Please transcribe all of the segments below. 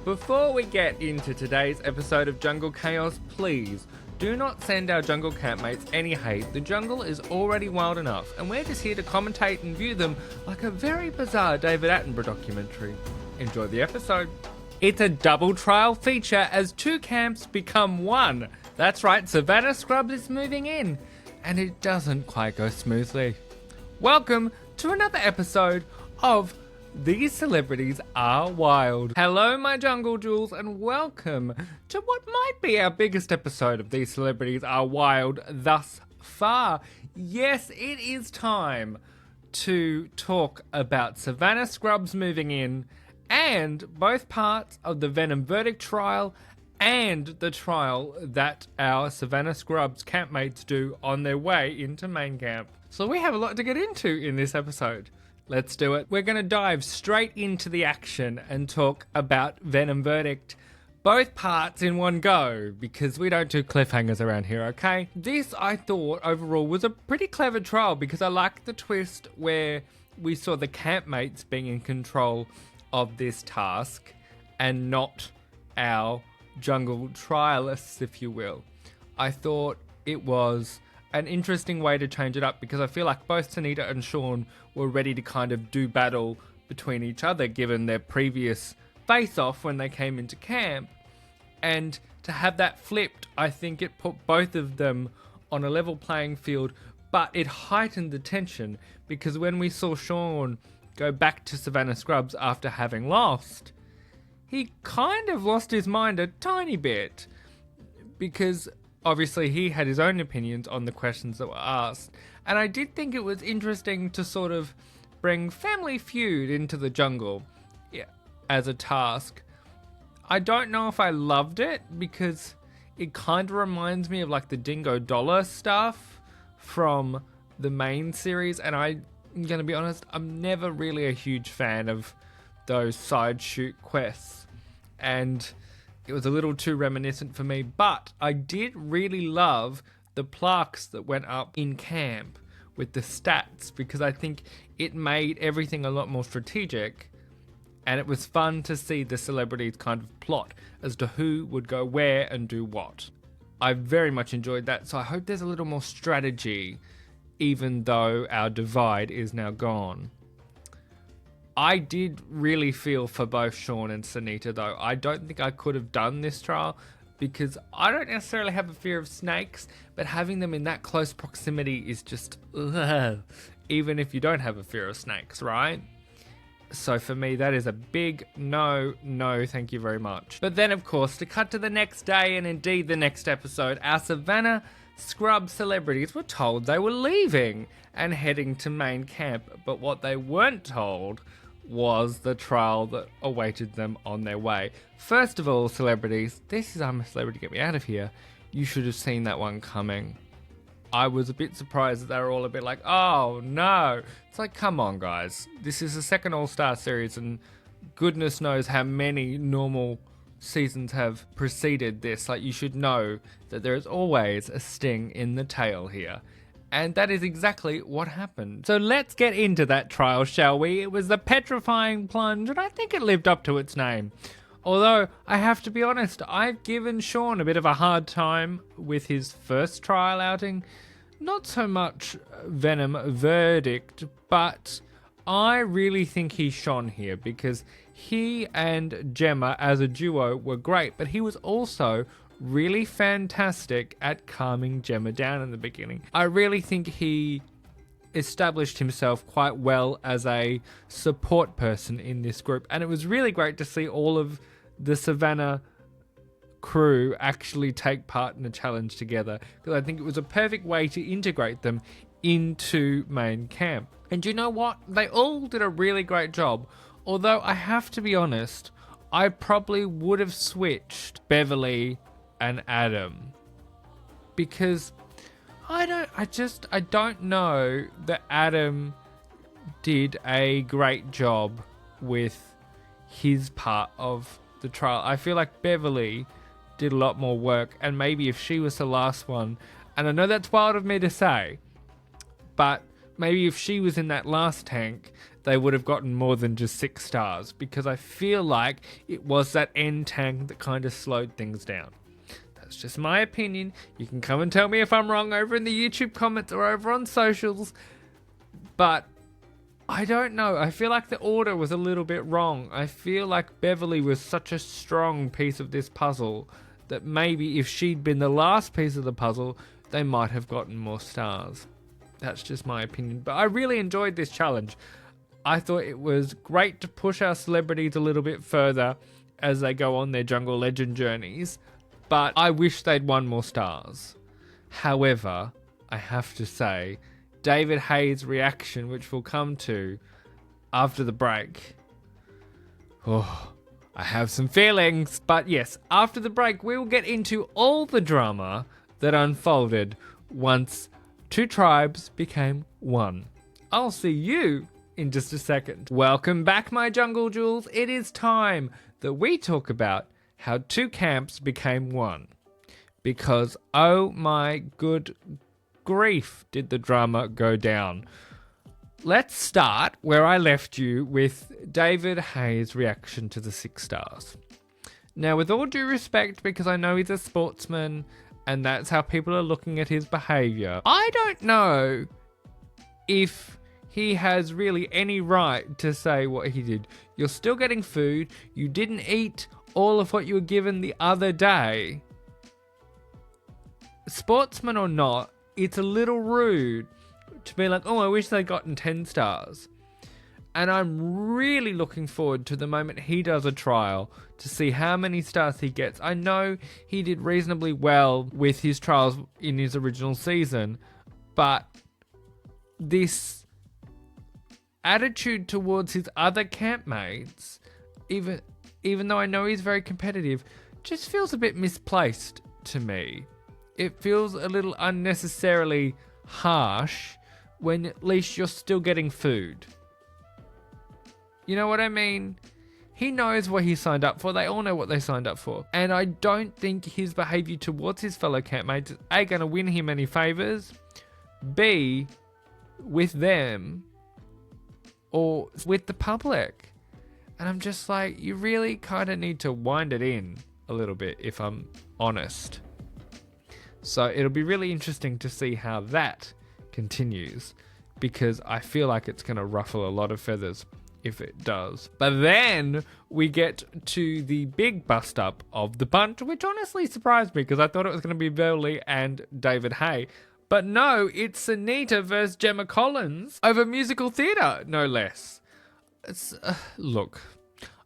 Before we get into today's episode of Jungle Chaos, please do not send our jungle campmates any hate. The jungle is already wild enough, and we're just here to commentate and view them like a very bizarre David Attenborough documentary. Enjoy the episode. It's a double trial feature as two camps become one. That's right, Savannah Scrubs is moving in, and it doesn't quite go smoothly. Welcome to another episode of These Celebrities Are Wild. Hello, my jungle jewels, and welcome to what might be our biggest episode of These Celebrities Are Wild thus far. Yes, it is time to talk about Savannah Scrubs moving in and both parts of the Venom verdict trial and the trial that our Savannah Scrubs campmates do on their way into main camp. So we have a lot to get into in this episode. Let's do it. We're going to dive straight into the action and talk about Venom verdict, both parts in one go, because we don't do cliffhangers around here, okay? This, I thought, overall was a pretty clever trial because I liked the twist where we saw the campmates being in control of this task and not our jungle trialists, if you will. I thought it was an interesting way to change it up because I feel like both Sunita and Sean were ready to kind of do battle between each other given their previous face-off when they came into camp. And to have that flipped, I think it put both of them on a level playing field, but it heightened the tension because when we saw Sean go back to Savannah Scrubs after having lost, he kind of lost his mind a tiny bit because obviously he had his own opinions on the questions that were asked. And I did think it was interesting to sort of bring Family Feud into the jungle as a task. I don't know if I loved it because it kind of reminds me of like the Dingo Dollar stuff from the main series. And I'm going to be honest, I'm never really a huge fan of those side shoot quests. And it was a little too reminiscent for me, but I did really love the plaques that went up in camp with the stats because I think it made everything a lot more strategic and it was fun to see the celebrities kind of plot as to who would go where and do what. I very much enjoyed that, so I hope there's a little more strategy even though our divide is now gone. I did really feel for both Sean and Sunita though. I don't think I could have done this trial because I don't necessarily have a fear of snakes, but having them in that close proximity is just ugh, even if you don't have a fear of snakes, right? So for me, that is a big no, thank you very much. But then of course, to cut to the next day and indeed the next episode, our Savannah Scrub celebrities were told they were leaving and heading to main camp, but what they weren't told was the trial that awaited them on their way. First of all, celebrities, this is I'm a Celebrity, Get Me Out of Here. You should have seen that one coming. I was a bit surprised that they were all a bit like, oh no. It's like, come on guys. This is the second All-Star series and goodness knows how many normal seasons have preceded this. Like, you should know that there is always a sting in the tail here. And that is exactly what happened. So let's get into that trial, shall we? It was the petrifying plunge, and I think it lived up to its name. Although, I have to be honest, I've given Sean a bit of a hard time with his first trial outing. Not so much Venom verdict, but I really think he shone here because he and Gemma as a duo were great, but he was also really fantastic at calming Gemma down in the beginning. I really think he established himself quite well as a support person in this group, and it was really great to see all of the Savannah crew actually take part in a challenge together because I think it was a perfect way to integrate them into main camp. And you know what? They all did a really great job, although I have to be honest, I probably would have switched Beverly and Adam because I don't know that Adam did a great job with his part of the trial. I feel like Beverly did a lot more work, and maybe if she was the last one, and I know that's wild of me to say, but maybe if she was in that last tank, they would have gotten more than just 6 stars, because I feel like it was that end tank that kind of slowed things down. That's just my opinion. You can come and tell me if I'm wrong over in the YouTube comments or over on socials, but I don't know. I feel like the order was a little bit wrong. I feel like Beverly was such a strong piece of this puzzle that maybe if she'd been the last piece of the puzzle, they might have gotten more stars. That's just my opinion. But I really enjoyed this challenge. I thought it was great to push our celebrities a little bit further as they go on their Jungle Legend journeys, but I wish they'd won more stars. However, I have to say, David Hayes' reaction, which we'll come to after the break. Oh, I have some feelings. But yes, after the break, we will get into all the drama that unfolded once 2 tribes became 1. I'll see you in just a second. Welcome back, my Jungle Jewels. It is time that we talk about how 2 camps became 1. Because, oh my good grief, did the drama go down. Let's start where I left you with David Hayes' reaction to the 6 stars. Now, with all due respect, because I know he's a sportsman and that's how people are looking at his behaviour, I don't know if he has really any right to say what he did. You're still getting food. You didn't eat all of what you were given the other day. Sportsman or not, it's a little rude to be like, oh, I wish they'd gotten 10 stars. And I'm really looking forward to the moment he does a trial to see how many stars he gets. I know he did reasonably well with his trials in his original season, but this attitude towards his other campmates, even though I know he's very competitive, just feels a bit misplaced to me. It feels a little unnecessarily harsh when at least you're still getting food. You know what I mean? He knows what he signed up for. They all know what they signed up for. And I don't think his behaviour towards his fellow campmates is A, going to win him any favours, B, with them, or with the public. And I'm just like, you really kind of need to wind it in a little bit, if I'm honest. So it'll be really interesting to see how that continues, because I feel like it's going to ruffle a lot of feathers if it does. But then we get to the big bust up of the bunch, which honestly surprised me because I thought it was going to be Beverly and David Hay. But no, it's Sunita versus Gemma Collins over musical theatre, no less. Look,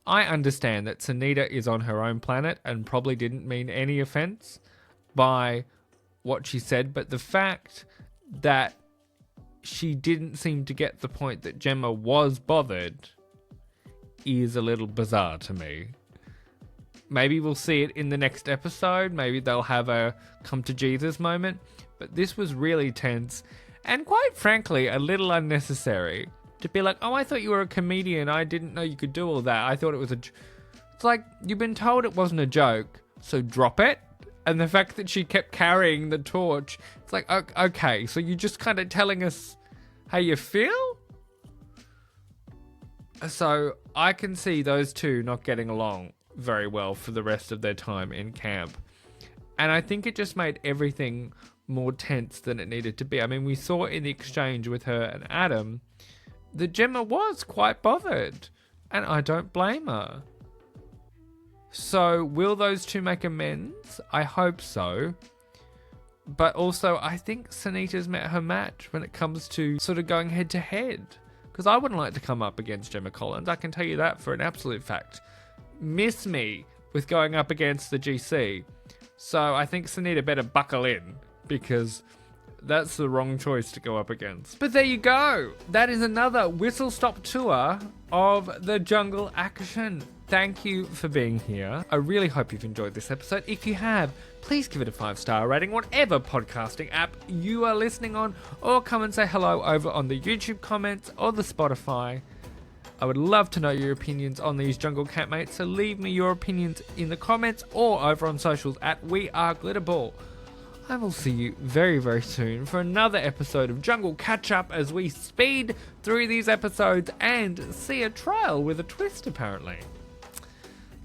I understand that Sunita is on her own planet and probably didn't mean any offence by what she said, but the fact that she didn't seem to get the point that Gemma was bothered is a little bizarre to me. Maybe we'll see it in the next episode. Maybe they'll have a come to Jesus moment. But this was really tense and quite frankly a little unnecessary. To be like, oh, I thought you were a comedian. I didn't know you could do all that. I thought it was It's like, you've been told it wasn't a joke, so drop it. And the fact that she kept carrying the torch, it's like, okay, so you're just kind of telling us how you feel? So I can see those two not getting along very well for the rest of their time in camp. And I think it just made everything more tense than it needed to be. I mean, we saw in the exchange with her and Adam that Gemma was quite bothered. And I don't blame her. So, will those two make amends? I hope so. But also, I think Sunita's met her match when it comes to sort of going head to head. Because I wouldn't like to come up against Gemma Collins. I can tell you that for an absolute fact. Miss me with going up against the GC. So, I think Sunita better buckle in. Because that's the wrong choice to go up against. But there you go. That is another whistle-stop tour of the Jungle Action. Thank you for being here. I really hope you've enjoyed this episode. If you have, please give it a 5-star rating, whatever podcasting app you are listening on, or come and say hello over on the YouTube comments or the Spotify. I would love to know your opinions on these Jungle Campmates, so leave me your opinions in the comments or over on socials at We Are Glitterball. I will see you very, very soon for another episode of Jungle Catch Up as we speed through these episodes and see a trial with a twist, apparently.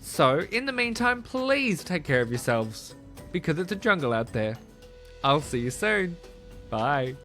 So, in the meantime, please take care of yourselves, because it's a jungle out there. I'll see you soon. Bye.